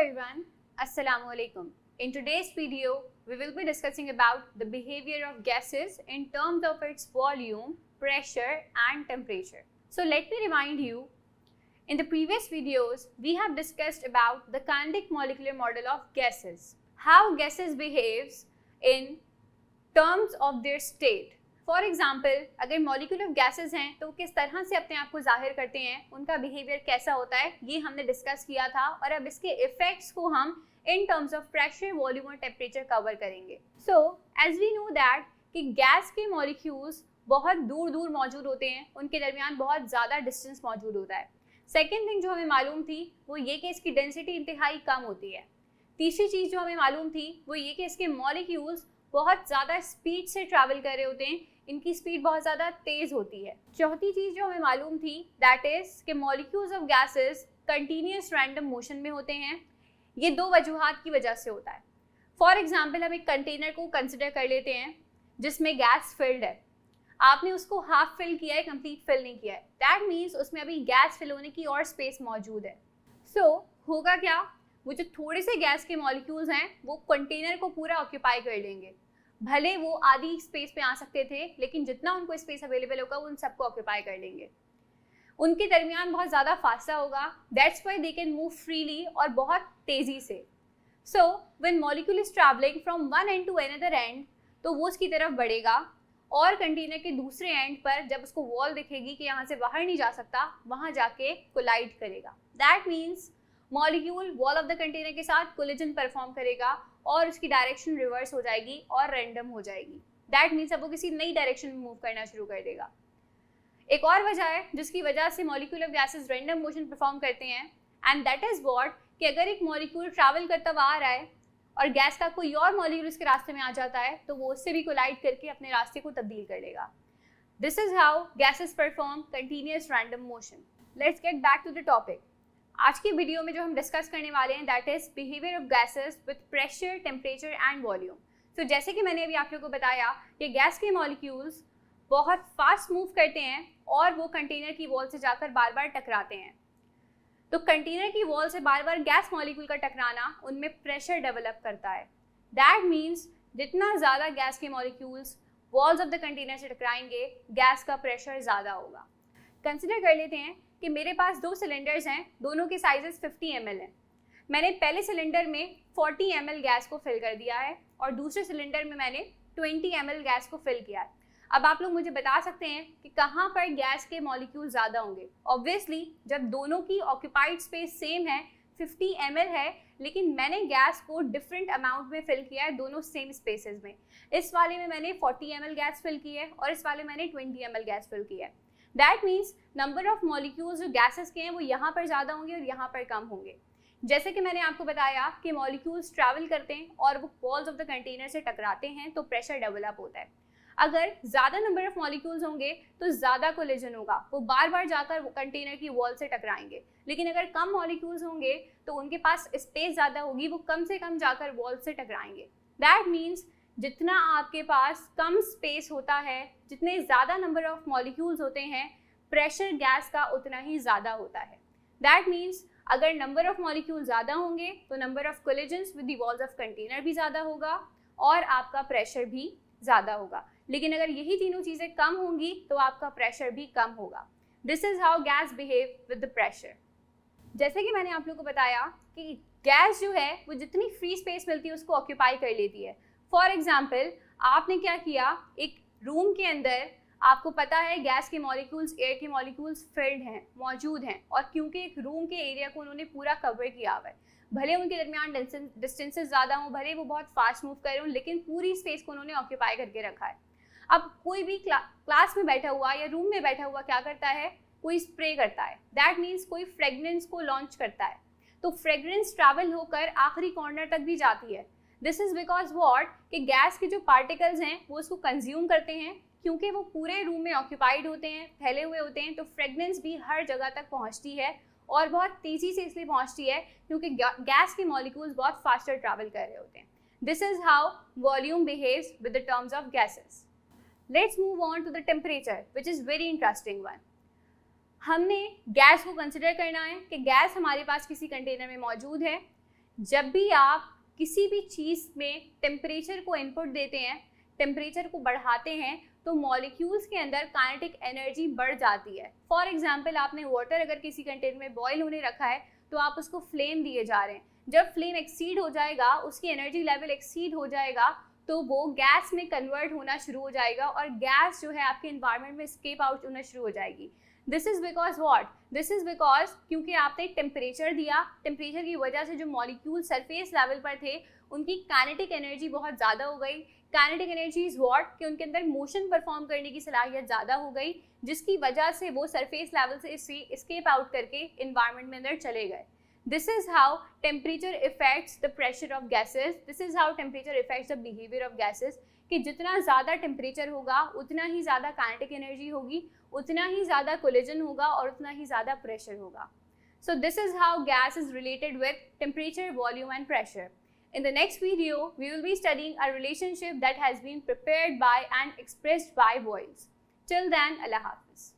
everyone, Assalamu alaikum. In today's video, we will be discussing about the behavior of gases in terms of its volume, pressure and temperature. So let me remind you, in the previous videos, we have discussed about the kinetic molecular model of gases, how gases behaves in terms of their state. For example अगर molecule of gases हैं तो किस तरह से अपने आप को जाहिर करते हैं, उनका बिहेवियर कैसा होता है, ये हमने डिस्कस किया था और अब इसके इफेक्ट्स को हम in terms of pressure, volume और टेम्परेचर कवर करेंगे. So as we know that कि गैस के मॉलिक्यूल्स बहुत दूर दूर मौजूद होते हैं, उनके दरमियान बहुत ज़्यादा डिस्टेंस मौजूद होता है. सेकेंड थिंग जो हमें मालूम थी वो ये कि इसकी डेंसिटी इंतहाई कम होती है. तीसरी चीज़ जो हमें मालूम थी वो ये कि इसके मॉलिक्यूल्स बहुत ज़्यादा स्पीड से ट्रैवल कर रहे होते हैं, इनकी स्पीड बहुत ज़्यादा तेज़ होती है. चौथी चीज़ जो हमें मालूम थी दैट इज़ कि molecules of gases continuous random motion में होते हैं. ये दो वजूहात की वजह से होता है. फॉर एग्जांपल हम एक कंटेनर को कंसिडर कर लेते हैं जिसमें गैस फिल्ड है. आपने उसको हाफ फिल किया है, कंप्लीट फिल नहीं किया है. दैट मीन्स उसमें अभी गैस फिल होने की और स्पेस मौजूद है. सो होगा क्या, वो जो थोड़े से गैस के मॉलिक्यूल्स हैं वो कंटेनर को पूरा ऑक्यूपाई कर लेंगे. भले वो आधी स्पेस पे आ सकते थे लेकिन जितना उनको स्पेस अवेलेबल होगा वो उन सबको ऑक्यूपाई कर लेंगे. उनके दरमियान बहुत ज़्यादा फासला होगा. That's why they can move freely और बहुत तेज़ी से. So when molecule is travelling from one end to another end तो वो उसकी तरफ बढ़ेगा और कंटेनर के दूसरे एंड पर जब उसको वॉल दिखेगी कि यहाँ से बाहर नहीं जा सकता, वहाँ जाके कोलाइड करेगा. That means molecule wall of the container के साथ कोलिजन परफॉर्म करेगा और उसकी डायरेक्शन रिवर्स हो जाएगी और रैंडम हो जाएगी. दैट मीन्स अब वो किसी नई डायरेक्शन में मूव करना शुरू कर देगा. एक और वजह है जिसकी वजह से molecule of gases random motion perform करते हैं एंड दैट इज व्हाट कि अगर एक मॉलिक्यूल ट्रैवल करता हुआ आ रहा है और गैस का कोई और मॉलिक्यूल उसके रास्ते में आ जाता है तो वो उससे भी कोलाइड करके अपने रास्ते को तब्दील कर लेगा. This is how gases perform continuous random motion. Let's get back to the topic. आज की वीडियो में जो हम डिस्कस करने वाले हैं that is behaviour of gases with pressure, temperature and volume. तो जैसे कि मैंने अभी आप लोगों को बताया कि गैस के मॉलिक्यूल्स बहुत फास्ट मूव करते हैं और वो कंटेनर की वॉल से जाकर बार बार टकराते हैं. तो कंटेनर की वॉल से बार बार गैस मॉलिक्यूल का टकराना उनमें प्रेशर डेवलप करता है. दैट मीन्स जितना ज़्यादा गैस के molecules walls of the container से टकराएंगे गैस का प्रेशर ज़्यादा होगा. कंसिडर कर लेते हैं कि मेरे पास दो सिलेंडर्स हैं, दोनों के साइजेस 50 ml हैं. मैंने पहले सिलेंडर में 40 ml गैस को फिल कर दिया है और दूसरे सिलेंडर में मैंने 20 ml गैस को फिल किया है. अब आप लोग मुझे बता सकते हैं कि कहाँ पर गैस के मॉलिक्यूल ज़्यादा होंगे. ऑब्वियसली जब दोनों की ऑक्यूपाइड स्पेस सेम है, 50 ml है, लेकिन मैंने गैस को डिफरेंट अमाउंट में फिल किया है दोनों सेम स्पेसेस में. इस वाले में मैंने 40 ml गैस फिल की है और इस वाले मैंने 20 ml गैस फिल की है. That means number of molecules जो गैसेस के हैं वो यहाँ पर ज़्यादा होंगे और यहाँ पर कम होंगे. जैसे कि मैंने आपको बताया कि मॉलिक्यूल्स ट्रैवल करते हैं और वो वॉल्स ऑफ द कंटेनर से टकराते हैं तो प्रेशर डेवलप होता है. अगर ज़्यादा नंबर ऑफ मॉलिक्यूल्स होंगे तो ज़्यादा कोलिजन होगा, वो बार बार जाकर वो कंटेनर की वॉल से टकराएंगे. लेकिन अगर कम मॉलिक्यूल्स होंगे तो उनके पास स्पेस ज़्यादा होगी, वो कम से कम जाकर वॉल से टकराएंगे. दैट मीन्स जितना आपके पास कम स्पेस होता है, जितने ज़्यादा नंबर ऑफ मॉलिक्यूल्स होते हैं, प्रेशर गैस का उतना ही ज़्यादा होता है. दैट मीन्स अगर नंबर ऑफ मॉलिक्यूल ज़्यादा होंगे तो number of collisions with the walls of container भी ज़्यादा होगा और आपका प्रेशर भी ज़्यादा होगा. लेकिन अगर यही तीनों चीज़ें कम होंगी तो आपका प्रेशर भी कम होगा. This is how gas behave with the pressure. जैसे कि मैंने आप लोग को बताया कि गैस जो है वो जितनी फ्री स्पेस मिलती है उसको ऑक्यूपाई कर लेती है. फॉर एग्जाम्पल आपने क्या किया, एक रूम के अंदर आपको पता है गैस के मॉलिक्यूल्स, एयर के मॉलिक्यूल्स फिल्ड हैं, मौजूद हैं, और क्योंकि एक रूम के एरिया को उन्होंने पूरा कवर किया हुआ है, भले उनके दरमियान डिस्टेंसेस ज़्यादा हों, भले वो बहुत फास्ट मूव कर रहे हों, लेकिन पूरी स्पेस को उन्होंने ऑक्यूपाई करके रखा है. अब कोई भी क्लास में बैठा हुआ या रूम में बैठा हुआ क्या करता है, कोई स्प्रे करता है. दैट मीन्स कोई फ्रेगरेंस को लॉन्च करता है, तो फ्रेगरेंस ट्रैवल होकर आखिरी कॉर्नर तक भी जाती है. दिस इज़ बिकॉज वॉट कि गैस के जो पार्टिकल्स हैं वो उसको कंज्यूम करते हैं. क्योंकि वो पूरे रूम में ऑक्यूपाइड होते हैं, फैले हुए होते हैं, तो फ्रेगरेंस भी हर जगह तक पहुंचती है और बहुत तेज़ी से इसलिए पहुंचती है क्योंकि गैस के मॉलिक्यूल्स बहुत फास्टर ट्रैवल कर रहे होते हैं. This is how volume behaves with the terms of gases. Let's move on to the temperature which is very interesting one. हमने गैस को कंसिडर करना है कि गैस हमारे पास किसी कंटेनर में मौजूद है. जब भी आप किसी भी चीज़ में टेम्परेचर को इनपुट देते हैं, टेम्परेचर को बढ़ाते हैं, तो मॉलिक्यूल्स के अंदर काइनेटिक एनर्जी बढ़ जाती है। फॉर एग्जांपल, आपने वाटर अगर किसी कंटेनर में बॉईल होने रखा है तो आप उसको फ्लेम दिए जा रहे हैं। जब फ्लेम एक्सीड हो जाएगा, उसकी एनर्जी लेवल एक्सीड हो जाएगा, तो वो गैस में कन्वर्ट होना शुरू हो जाएगा और गैस जो है आपके एनवायरनमेंट में एस्केप आउट होना शुरू हो जाएगी। This is because what? This is because क्योंकि आपने टेम्परेचर दिया, टेम्परेचर की वजह से जो मॉलिक्यूल सरफेस लेवल पर थे उनकी काइनेटिक एनर्जी बहुत ज़्यादा हो गई। Kinetic energy is what? कि उनके अंदर मोशन परफॉर्म करने की सलाहियत ज़्यादा हो गई, जिसकी वजह से वो सरफेस लेवल से एस्केप आउट करके एनवायरनमेंट में अंदर चले गए। This is how temperature affects the pressure of gases. This is how temperature affects the behavior of gases. कि जितना ज़्यादा टेम्परेचर होगा उतना ही ज़्यादा काइनेटिक एनर्जी होगी, उतना ही ज़्यादा कोलिजन होगा और उतना ही ज़्यादा प्रेशर होगा. So this is how gas is related with temperature, volume and pressure. In the next video, we will be studying a relationship that has been prepared by and expressed by boils. Till then, Allah Hafiz.